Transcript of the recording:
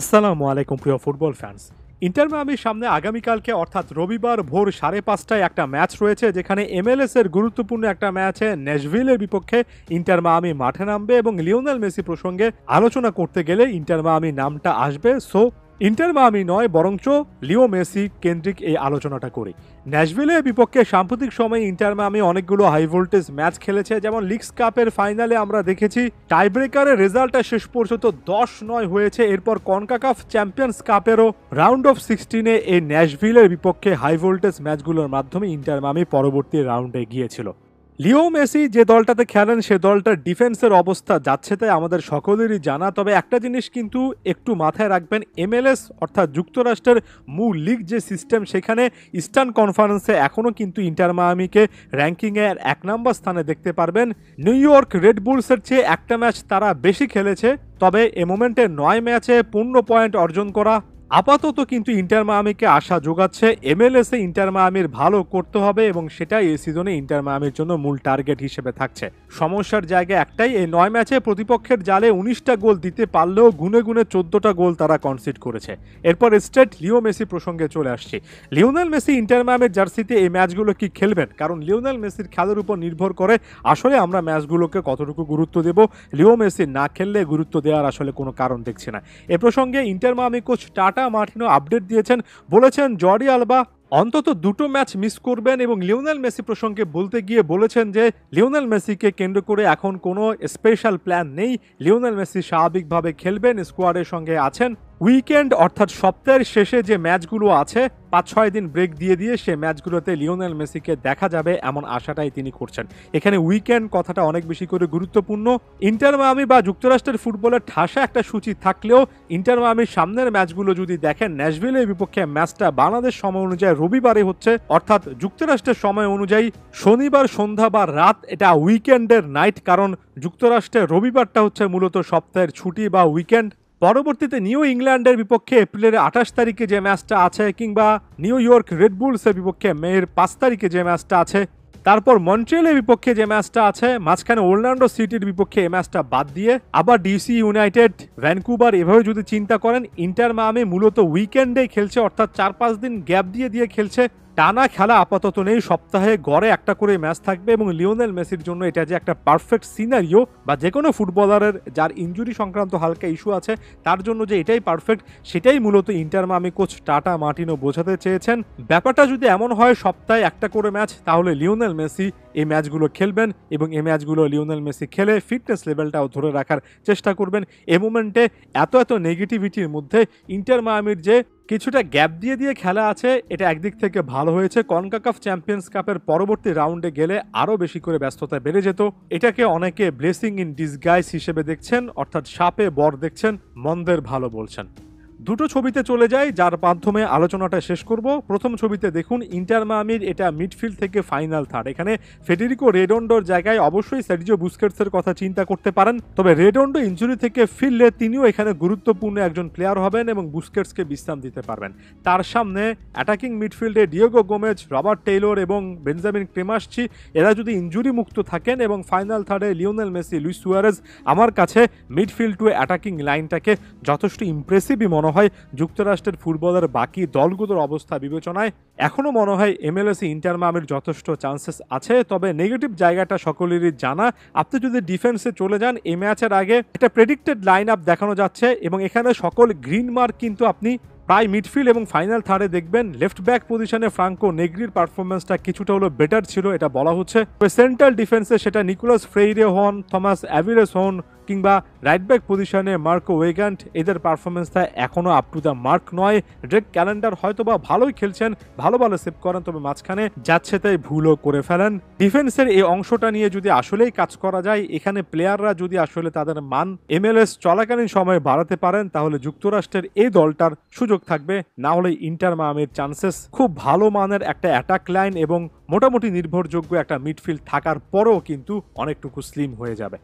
আসসালামু আলাইকুম প্রিয় ফুটবল ফ্যান্স। ইন্টার মিয়ামির সামনে আগামীকালকে অর্থাৎ রবিবার ভোর 5:30টায় একটা ম্যাচ রয়েছে, যেখানে এমএলএস এর গুরুত্বপূর্ণ একটা ম্যাচে ন্যাশভিলের বিপক্ষে ইন্টার মিয়ামি মাঠে নামবে এবং লিওনেল মেসি প্রসঙ্গে আলোচনা করতে গেলে ইন্টার মিয়ামি নামটা আসবে। সো ইন্টার মিয়ামি নয়, বরঞ্চ লিও মেসি কেন্দ্রিক এই আলোচনাটা করি। ন্যাশভিলের বিপক্ষে সাম্প্রতিক সময়ে ইন্টার মিয়ামি অনেকগুলো হাই ভোল্টেজ ম্যাচ খেলেছে, যেমন লিগস কাপের ফাইনালে আমরা দেখেছি টাইব্রেকারের রেজাল্টটা শেষ পর্যন্ত 10-9 হয়েছে। এরপর কনকাকাফ চ্যাম্পিয়ন্স কাপেরও রাউন্ড অফ 16-এ এই ন্যাশভিলের বিপক্ষে হাই ভোল্টেজ ম্যাচগুলোর মাধ্যমে ইন্টার মিয়ামি পরবর্তী রাউন্ডে গিয়েছিল। লিও মেসি যে দলটাতে খেলেন সে দলটার ডিফেন্সের অবস্থা যাচ্ছে তাই আমাদের সকলেরই জানা। তবে একটা জিনিস কিন্তু একটু মাথায় রাখবেন, এমএলএস অর্থাৎ যুক্তরাষ্ট্রের মূল লিগ যে সিস্টেম, সেখানে ইস্টার্ন কনফারেন্সে এখনও কিন্তু ইন্টার মিয়ামিকে র্যাঙ্কিংয়ে 1 নম্বর স্থানে দেখতে পারবেন। নিউ ইয়র্ক রেড বুলসের চেয়ে একটা ম্যাচ তারা বেশি খেলেছে, তবে এ মোমেন্টে 9 ম্যাচে 15 পয়েন্ট অর্জন করা আপাতত কিন্তু ইন্টার মিয়ামিকে আশা যোগাচ্ছে। এমএলএসে ইন্টার মিয়ামির ভালো করতে হবে এবং সেটাই এই সিজনে ইন্টার মিয়ামির জন্য মূল টার্গেট হিসেবে থাকছে। সমস্যার জায়গা একটাই, এই 9 ম্যাচে প্রতিপক্ষের জালে 19টা গোল দিতে পারলেও গুনে গুনে 14টা গোল তারা কনসিড করেছে। এরপর স্ট্রেট লিও মেসি প্রসঙ্গে চলে আসছি। লিওনেল মেসি ইন্টার মিয়ামির জার্সিতে এই ম্যাচগুলো কি খেলবেন? কারণ লিওনেল মেসির খেলার উপর নির্ভর করে আসলে আমরা ম্যাচগুলোকে কতটুকু গুরুত্ব দেব। লিও মেসি না খেললে গুরুত্ব দেওয়ার আসলে কোনো কারণ দেখছি না। এ প্রসঙ্গে inter Miami coach tata Martino update দিয়েছেন, বলেছেন জর্ডি আলবা অন্তত 2টো ম্যাচ মিস করবেন এবং লিওনেল মেসি প্রসঙ্গে বলতে গিয়ে বলেছেন যে লিওনেল মেসিকে কেন্দ্র করে এখন কোনো স্পেশাল প্ল্যান নেই। লিওনেল মেসি স্বাভাবিকভাবে খেলবেন, স্কোয়াডের সঙ্গে আছেন। উইকেন্ড অর্থাৎ সপ্তাহের শেষে যে ম্যাচগুলো আছে 5-6 দিন ব্রেক দিয়ে সে ম্যাচগুলোতে লিওনেল মেসিকে দেখা যাবে এমন আশাটাই তিনি করছেন। এখানে উইকেন্ড কথাটা অনেক বেশি করে গুরুত্বপূর্ণ। ইন্টার মিয়ামি বা যুক্তরাষ্ট্রের ফুটবলের ঠাসা একটা সূচি থাকলেও ইন্টার মিয়ামির সামনের ম্যাচগুলো যদি দেখেন, ন্যাশভিলের বিপক্ষে ম্যাচটা বাংলাদেশ সময় অনুযায়ী রবিবারে হচ্ছে, অর্থাৎ যুক্তরাষ্ট্রের সময় অনুযায়ী শনিবার সন্ধ্যা বা রাত। এটা উইকেন্ডের নাইট, কারণ যুক্তরাষ্ট্রের রবিবারটা হচ্ছে মূলত সপ্তাহের ছুটি বা উইকেন্ড। পরবর্তীতে নিউ ইংল্যান্ডের বিপক্ষে এপ্রিলের 28 তারিখে যে ম্যাচটা আছে, কিংবা নিউ ইয়র্ক রেড বুলসের বিপক্ষে মের 5 তারিখে যে ম্যাচটা আছে, তারপর মন্ট্রিয়ালের বিপক্ষে যে ম্যাচটা আছে, মাঝখানে ওরল্যান্ডো সিটির বিপক্ষে এই ম্যাচটা বাদ দিয়ে আবার ডিসি ইউনাইটেড, ভ্যানকুভার, এভাবে যদি চিন্তা করেন ইন্টার মিয়ামি মূলত উইকেন্ডে খেলছে, অর্থাৎ 4-5 দিন গ্যাপ দিয়ে খেলছে। টানা খেলা আপাতত নেই, সপ্তাহে গড়ে একটা করে ম্যাচ থাকবে এবং লিওনেল মেসির জন্য এটা যে একটা পারফেক্ট সিনারিও, বা যে কোনো ফুটবলারের যার ইনজুরি সংক্রান্ত হালকা ইস্যু আছে তার জন্য যে এটাই পারফেক্ট, সেটাই মূলত inter Miami coach tata Martino বোঝাতে চেয়েছেন। ব্যাপারটা যদি এমন হয় সপ্তাহে একটা করে ম্যাচ, তাহলে লিওনেল মেসি এই ম্যাচগুলো খেলবেন এবং এই ম্যাচগুলো লিওনেল মেসি খেলে ফিটনেস লেভেলটাও ধরে রাখার চেষ্টা করবেন। এই মোমেন্টে এত নেগেটিভিটির মধ্যে ইন্টার মিয়ামির যে কিছুটা গ্যাপ দিয়ে খেলা আছে, এটা একদিক থেকে ভালো হয়েছে। কনকাকাফ চ্যাম্পিয়ন্স কাপের পরবর্তী রাউন্ডে গেলে আরও বেশি করে ব্যস্ততা বেড়ে যেত। এটাকে অনেকে ব্লেসিং ইন ডিসগাইজ হিসেবে দেখছেন, অর্থাৎ সাপে বর দেখছেন, মন্দের ভালো বলছেন। দুটো ছবিতে চলে যাই যার মাধ্যমে আলোচনাটা শেষ করব। প্রথম ছবিতে দেখুন ইন্টার মিয়ামির এটা মিডফিল্ড থেকে ফাইনাল থার্ড। এখানে ফেডেরিকো রেডন্ডোর জায়গায় অবশ্যই সার্জিও বুস্কেটসের কথা চিন্তা করতে পারেন, তবে রেডন্ডো ইনজুরি থেকে ফিরলে তিনিও এখানে গুরুত্বপূর্ণ একজন প্লেয়ার হবেন এবং বুস্কেটসকে বিশ্রাম দিতে পারবেন। তার সামনে অ্যাটাকিং মিডফিল্ডে ডিয়েগো গোমেজ, রবার্ট টেইলর এবং বেঞ্জামিন ক্রেমাসচি, এরা যদি ইনজুরি মুক্ত থাকেন এবং ফাইনাল থার্ডে লিওনেল মেসি, লুইস সুয়ারেজ, আমার কাছে মিডফিল্ড টু অ্যাটাকিং লাইনটাকে যথেষ্ট ইমপ্রেসিভই মনে হয়। যুক্তরাষ্ট্রের ফুটবলের বাকি দলগুলোর অবস্থা বিবেচনায় এখনো মনে হয় এমএলএসে ইন্টার মিয়ামির যথেষ্ট চান্সেস আছে। তবে নেগেটিভ জায়গাটা সকলেরই জানা। আপনি যদি ডিফেন্সে চলে যান, এই ম্যাচের আগে একটা প্রেডিক্টেড লাইন আপ দেখানো যাচ্ছে এবং এখানে সকল গ্রিন মার্ক কিন্তু আপনি প্রায় মিডফিল্ড এবং ফাইনাল থার্ডে দেখবেন। লেফট ব্যাক পজিশনে ফ্রাঙ্কো নেগ্রির পারফরমেন্সটা কিছুটা হলো বেটার ছিল, এটা বলা হচ্ছে। সেন্ট্রাল ডিফেন্সে সেটা নিকোলাস ফ্রেইরে হন, থমাস অ্যাভিরেস হন, কিংবা রাইট ব্যাক পজিশনে মার্কো ওয়েগান্ট, এদের পারফরমেন্সটা এখনও আপ টু দ্য মার্ক নয়। ড্রেক ক্যালেন্ডার হয়তোবা ভালোই খেলছেন, ভালো সেভ করেন, তবে মাঝখানে যাচ্ছে তাই ভুলও করে ফেলেন। ডিফেন্সের এই অংশটা নিয়ে যদি আসলেই কাজ করা যায়, এখানে প্লেয়াররা যদি আসলে তাদের মান এমএলএস চলাকালীন সময়ে বাড়াতে পারেন, তাহলে যুক্তরাষ্ট্রের এই দলটার সুযোগ থাকবে। না হলে ইন্টার মিয়ামির চান্সেস খুব ভালো মানের একটা অ্যাটাক লাইন এবং মোটামুটি নির্ভরযোগ্য একটা মিডফিল্ড থাকার পরেও কিন্তু অনেকটুকু স্লিম হয়ে যাবে।